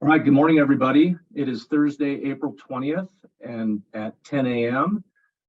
All right, good morning, everybody. It is Thursday, April 20th, and at 10 a.m.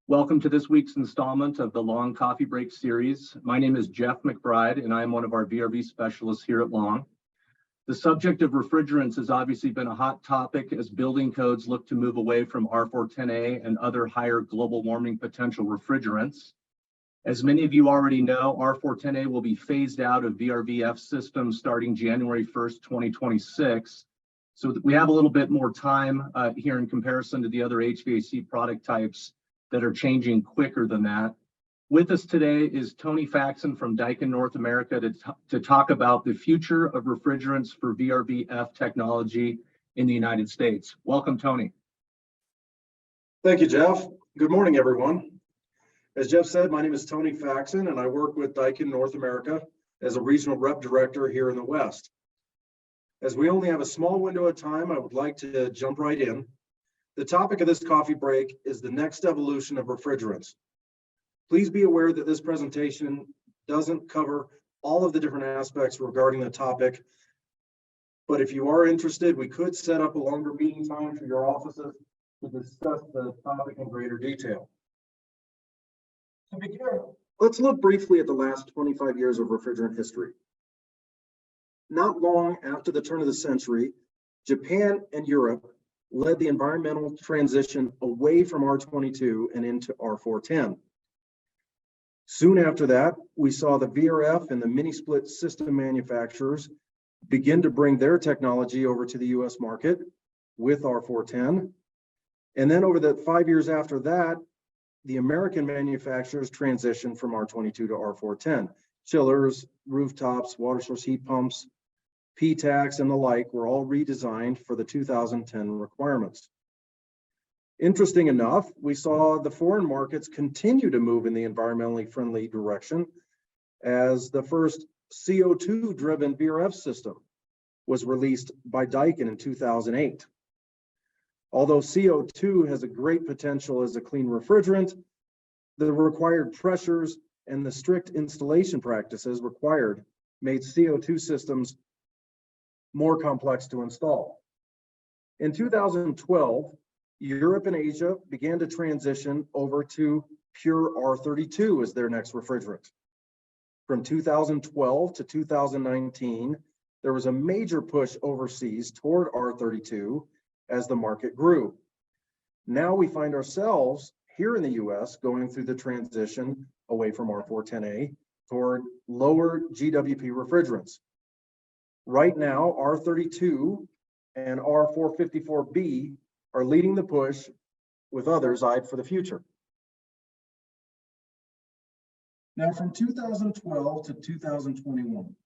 Welcome to this week's installment of the Long Coffee Break series. My name is Jeff McBride, and I am one of our VRV specialists here at Long. The subject of refrigerants has obviously been a hot topic as building codes look to move away from R410A and other higher global warming potential refrigerants. As many of you already know, R410A will be phased out of VRVF systems starting January 1st, 2026. So we have a little bit more time here in comparison to the other HVAC product types that are changing quicker than that. With us today is Tony Faxon from Daikin North America to talk about the future of refrigerants for VRVF technology in the United States. Welcome, Tony. Thank you, Jeff. Good morning, everyone. As Jeff said, my name is Tony Faxon, and I work with Daikin North America as a regional rep director here in the West. As we only have a small window of time, I would like to jump right in. The topic of this coffee break is the next evolution of refrigerants. Please be aware that this presentation doesn't cover all of the different aspects regarding the topic, but if you are interested, we could set up a longer meeting time for your offices to discuss the topic in greater detail. To begin, let's look briefly at the last 25 years of refrigerant history. Not long after the turn of the century, Japan and Europe led the environmental transition away from R22 and into R410. Soon after that, we saw the VRF and the mini-split system manufacturers begin to bring their technology over to the US market with R410. And then over the 5 years after that, the American manufacturers transitioned from R22 to R410. Chillers, rooftops, water source heat pumps, PTACs, and the like were all redesigned for the 2010 requirements. Interesting enough, we saw the foreign markets continue to move in the environmentally friendly direction as the first CO2-driven VRF system was released by Daikin in 2008. Although CO2 has a great potential as a clean refrigerant, the required pressures and the strict installation practices required made CO2 systems more complex to install. In 2012, Europe and Asia began to transition over to pure R32 as their next refrigerant. From 2012 to 2019, there was a major push overseas toward R32 as the market grew. Now we find ourselves here in the US going through the transition away from R410A toward lower GWP refrigerants. Right now, R32 and R454B are leading the push with others eyed for the future. Now, from 2012 to 2021,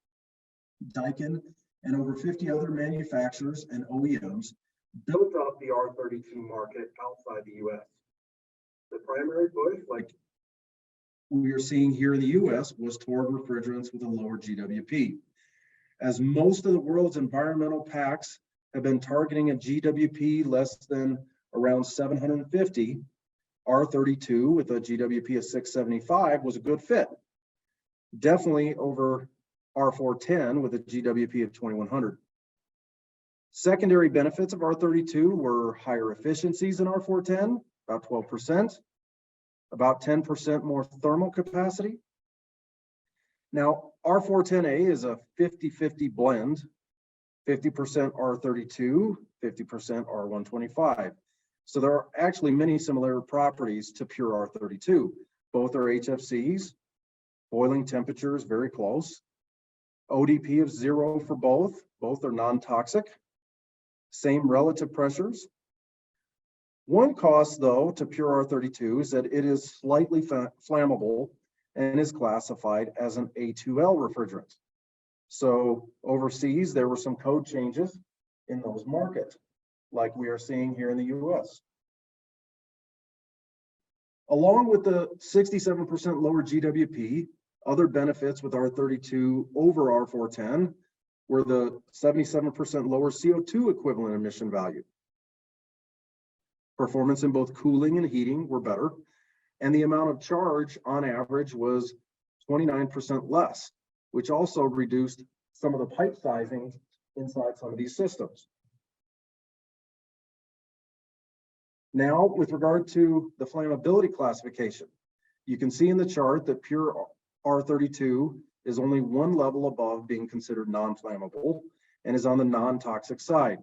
Daikin and over 50 other manufacturers and OEMs built up the R32 market outside the US. The primary push, like we are seeing here in the US, was toward refrigerants with a lower GWP. As most of the world's environmental packs have been targeting a GWP less than around 750, R32 with a GWP of 675 was a good fit. Definitely over R410 with a GWP of 2100. Secondary benefits of R32 were higher efficiencies in R410, about 12%, about 10% more thermal capacity. Now, R410A is a 50-50 blend, 50% R32, 50% R125. So there are actually many similar properties to pure R32. Both are HFCs, boiling temperatures very close, ODP of 0 for both are non-toxic, same relative pressures. One cost, though, to pure R32 is that it is slightly flammable and is classified as an A2L refrigerant. So overseas, there were some code changes in those markets, like we are seeing here in the US. Along with the 67% lower GWP, other benefits with R32 over R410 were the 77% lower CO2 equivalent emission value. Performance in both cooling and heating were better, and the amount of charge on average was 29% less, which also reduced some of the pipe sizing inside some of these systems. Now, with regard to the flammability classification, you can see in the chart that pure R32 is only one level above being considered non-flammable and is on the non-toxic side.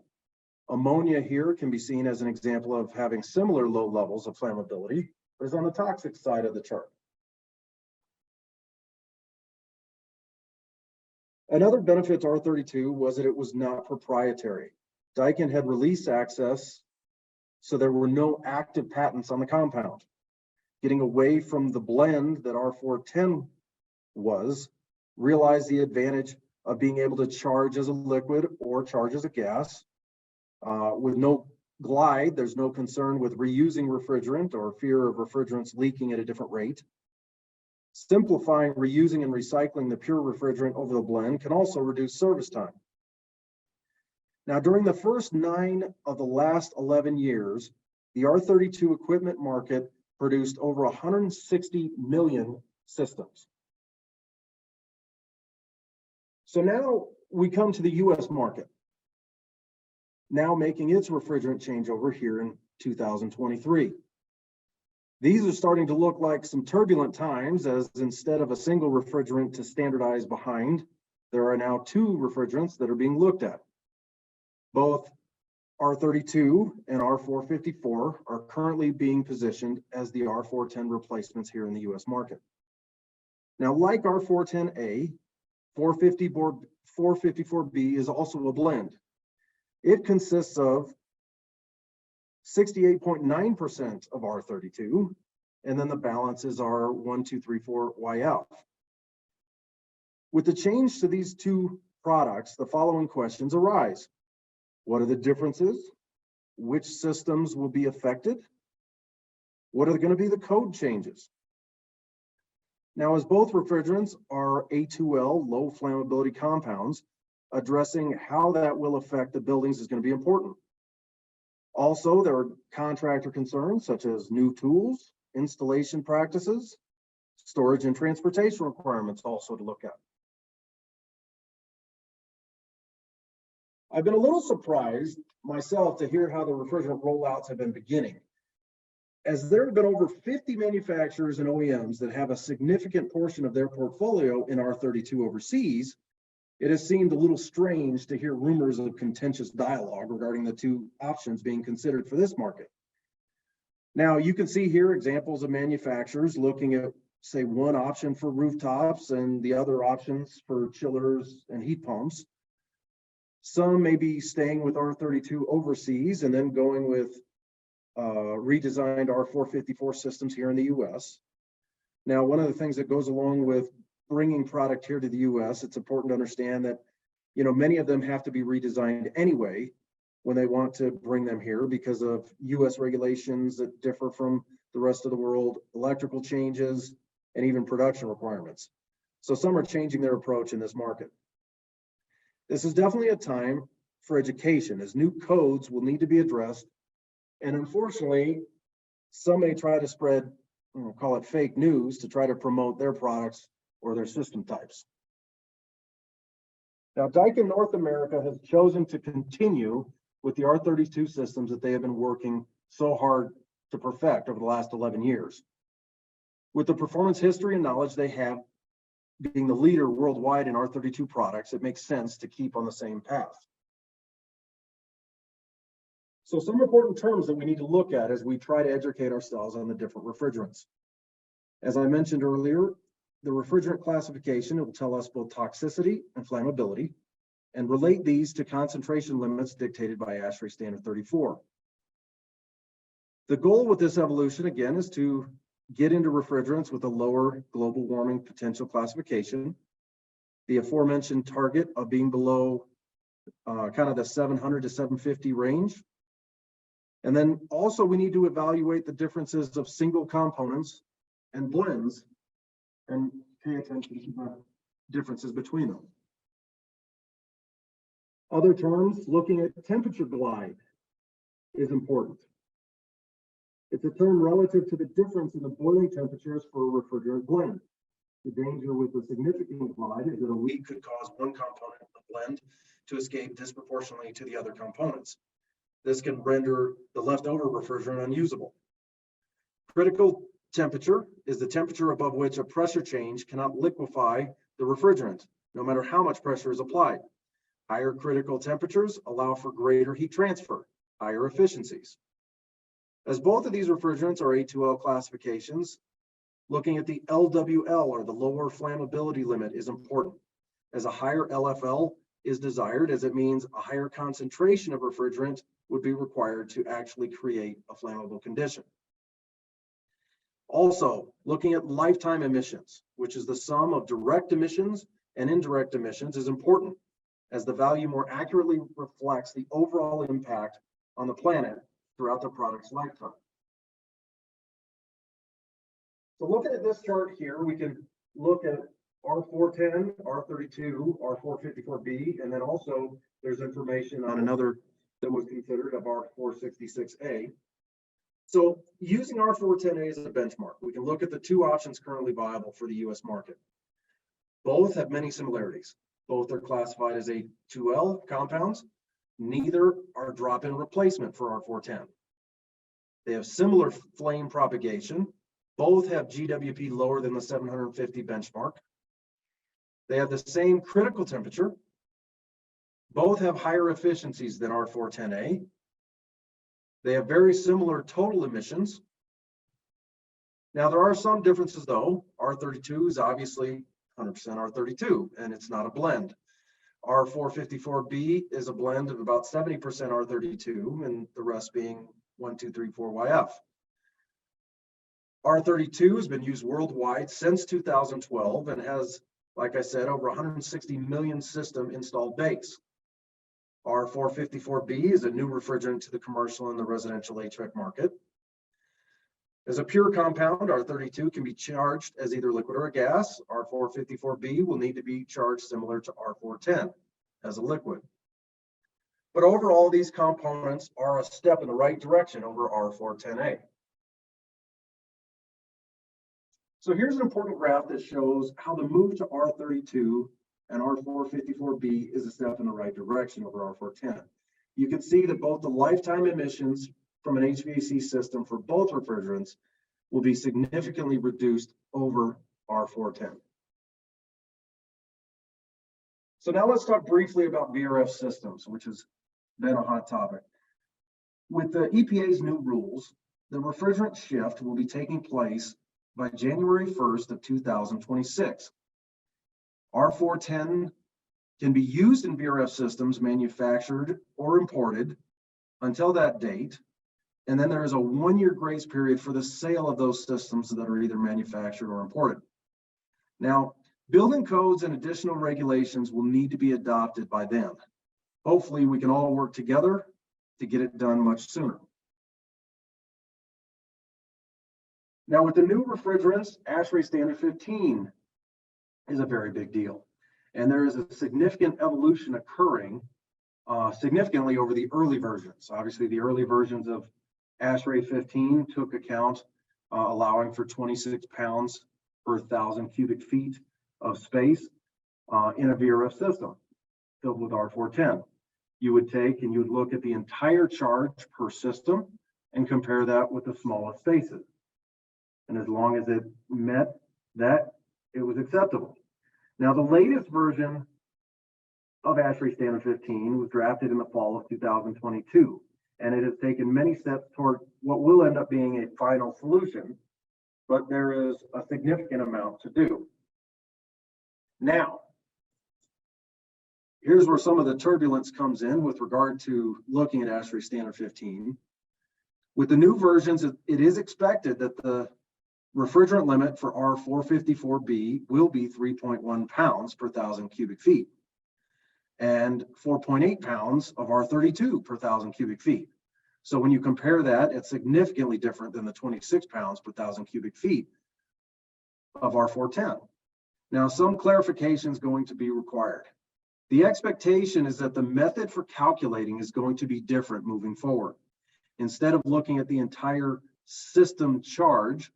Ammonia here can be seen as an example of having similar low levels of flammability, but is on the toxic side of the chart. Another benefit to R32 was that it was not proprietary. Daikin had release access, so there were no active patents on the compound. Getting away from the blend that R410 was, realized the advantage of being able to charge as a liquid or charge as a gas. With no glide, there's no concern with reusing refrigerant or fear of refrigerants leaking at a different rate. Simplifying reusing and recycling the pure refrigerant over the blend can also reduce service time. Now, during the first 9 of the last 11 years, the R32 equipment market produced over 160 million systems. So now we come to the US market, now making its refrigerant changeover here in 2023. These are starting to look like some turbulent times, as instead of a single refrigerant to standardize behind, there are now 2 refrigerants that are being looked at. Both R32 and R454 are currently being positioned as the R410 replacements here in the US market. Now, like R410A, 454B is also a blend. It consists of 68.9% of R32, and then the balance is R1234YF. With the change to these 2 products, the following questions arise. What are the differences? Which systems will be affected? What are going to be the code changes? Now, as both refrigerants are A2L, low flammability compounds, addressing how that will affect the buildings is going to be important. Also, there are contractor concerns such as new tools, installation practices, storage and transportation requirements also to look at. I've been a little surprised myself to hear how the refrigerant rollouts have been beginning, as there have been over 50 manufacturers and OEMs that have a significant portion of their portfolio in R32 overseas. It has seemed a little strange to hear rumors of contentious dialogue regarding the 2 options being considered for this market. Now, you can see here examples of manufacturers looking at, say, one option for rooftops and the other options for chillers and heat pumps. Some may be staying with R32 overseas and then going with redesigned R454 systems here in the US. Now, one of the things that goes along with bringing product here to the US, it's important to understand that, many of them have to be redesigned anyway when they want to bring them here because of US regulations that differ from the rest of the world, electrical changes, and even production requirements. So some are changing their approach in this market. This is definitely a time for education, as new codes will need to be addressed. And unfortunately, some may try to spread, call it fake news, to try to promote their products or their system types. Now, Daikin North America has chosen to continue with the R32 systems that they have been working so hard to perfect over the last 11 years. With the performance history and knowledge they have, being the leader worldwide in R32 products, it makes sense to keep on the same path. So some important terms that we need to look at as we try to educate ourselves on the different refrigerants. As I mentioned earlier, the refrigerant classification will tell us both toxicity and flammability, and relate these to concentration limits dictated by ASHRAE Standard 34. The goal with this evolution, again, is to get into refrigerants with a lower global warming potential classification, the aforementioned target of being below kind of the 700 to 750 range. And then also we need to evaluate the differences of single components and blends and pay attention to the differences between them. Other terms, looking at temperature glide is important. It's a term relative to the difference in the boiling temperatures for a refrigerant blend. The danger with a significant glide is that a leak could cause one component of the blend to escape disproportionately to the other components. This can render the leftover refrigerant unusable. Critical temperature is the temperature above which a pressure change cannot liquefy the refrigerant, no matter how much pressure is applied. Higher critical temperatures allow for greater heat transfer, higher efficiencies. As both of these refrigerants are A2L classifications, looking at the LWL, or the lower flammability limit, is important, as a higher LFL is desired, as it means a higher concentration of refrigerant would be required to actually create a flammable condition. Also, looking at lifetime emissions, which is the sum of direct emissions and indirect emissions, is important, as the value more accurately reflects the overall impact on the planet throughout the product's lifetime. So looking at this chart here, we can look at R410, R32, R454B, and then also there's information on another that was considered of R466A. So using R410A as a benchmark, we can look at the two options currently viable for the US market. Both have many similarities. Both are classified as A2L compounds. Neither are drop-in replacement for R410. They have similar flame propagation. Both have GWP lower than the 750 benchmark. They have the same critical temperature. Both have higher efficiencies than R410A. They have very similar total emissions. Now, there are some differences though. R32 is obviously 100% R32, and it's not a blend. R454B is a blend of about 70% R32, and the rest being 1234YF. R32 has been used worldwide since 2012 and has, like I said, over 160 million system installed base. R454B is a new refrigerant to the commercial and the residential HVAC market. As a pure compound, R32 can be charged as either liquid or a gas. R454B will need to be charged similar to R410 as a liquid. But overall, these components are a step in the right direction over R410A. So here's an important graph that shows how the move to R32 and R454B is a step in the right direction over R410. You can see that both the lifetime emissions from an HVAC system for both refrigerants will be significantly reduced over R410. So now let's talk briefly about VRF systems, which has been a hot topic. With the EPA's new rules, the refrigerant shift will be taking place by January 1st of 2026. R410 can be used in VRF systems manufactured or imported until that date, and then there is a 1-year grace period for the sale of those systems that are either manufactured or imported. Now, building codes and additional regulations will need to be adopted by then. Hopefully, we can all work together to get it done much sooner. Now, with the new refrigerants, ASHRAE Standard 15 is a very big deal. And there is a significant evolution occurring significantly over the early versions. Obviously, the early versions of ASHRAE 15 took account allowing for 26 pounds per 1,000 cubic feet of space in a VRF system filled with R410. You would take and you would look at the entire charge per system and compare that with the smallest spaces. And as long as it met that, it was acceptable. Now, the latest version of ASHRAE Standard 15 was drafted in the fall of 2022, and it has taken many steps toward what will end up being a final solution, but there is a significant amount to do. Now, here's where some of the turbulence comes in with regard to looking at ASHRAE Standard 15. With the new versions, it is expected that the refrigerant limit for R454B will be 3.1 pounds per 1,000 cubic feet and 4.8 pounds of R32 per 1,000 cubic feet. So when you compare that, it's significantly different than the 26 pounds per 1,000 cubic feet of R410. Now, some clarification is going to be required. The expectation is that the method for calculating is going to be different moving forward. Instead of looking at the entire system charge,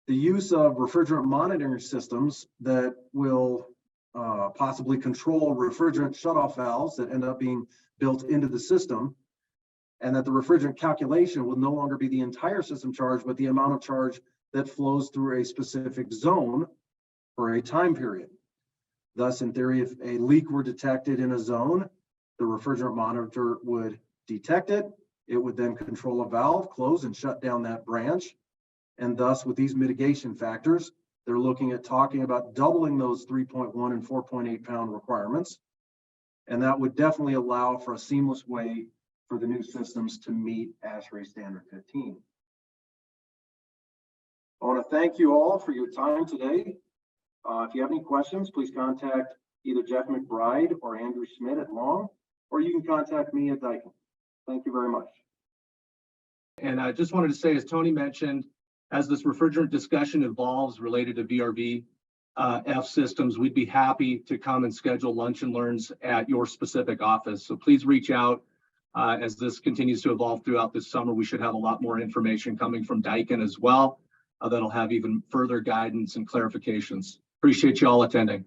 the use of refrigerant monitoring systems that will possibly control refrigerant shutoff valves that end up being built into the system and that the refrigerant calculation will no longer be the entire system charge, but the amount of charge that flows through a specific zone for a time period. Thus, in theory, if a leak were detected in a zone, the refrigerant monitor would detect it. It would then control a valve, close and shut down that branch. And thus, with these mitigation factors, they're looking at talking about doubling those 3.1 and 4.8 pound requirements. And that would definitely allow for a seamless way for the new systems to meet ASHRAE Standard 15. I want to thank you all for your time today. If you have any questions, please contact either Jeff McBride or Andrew Schmidt at Long, or you can contact me at Daikin. Thank you very much. And I just wanted to say, as Tony mentioned, as this refrigerant discussion evolves related to VRV F systems, we'd be happy to come and schedule lunch and learns at your specific office. So please reach out as this continues to evolve throughout this summer. We should have a lot more information coming from Daikin as well that'll have even further guidance and clarifications. Appreciate you all attending.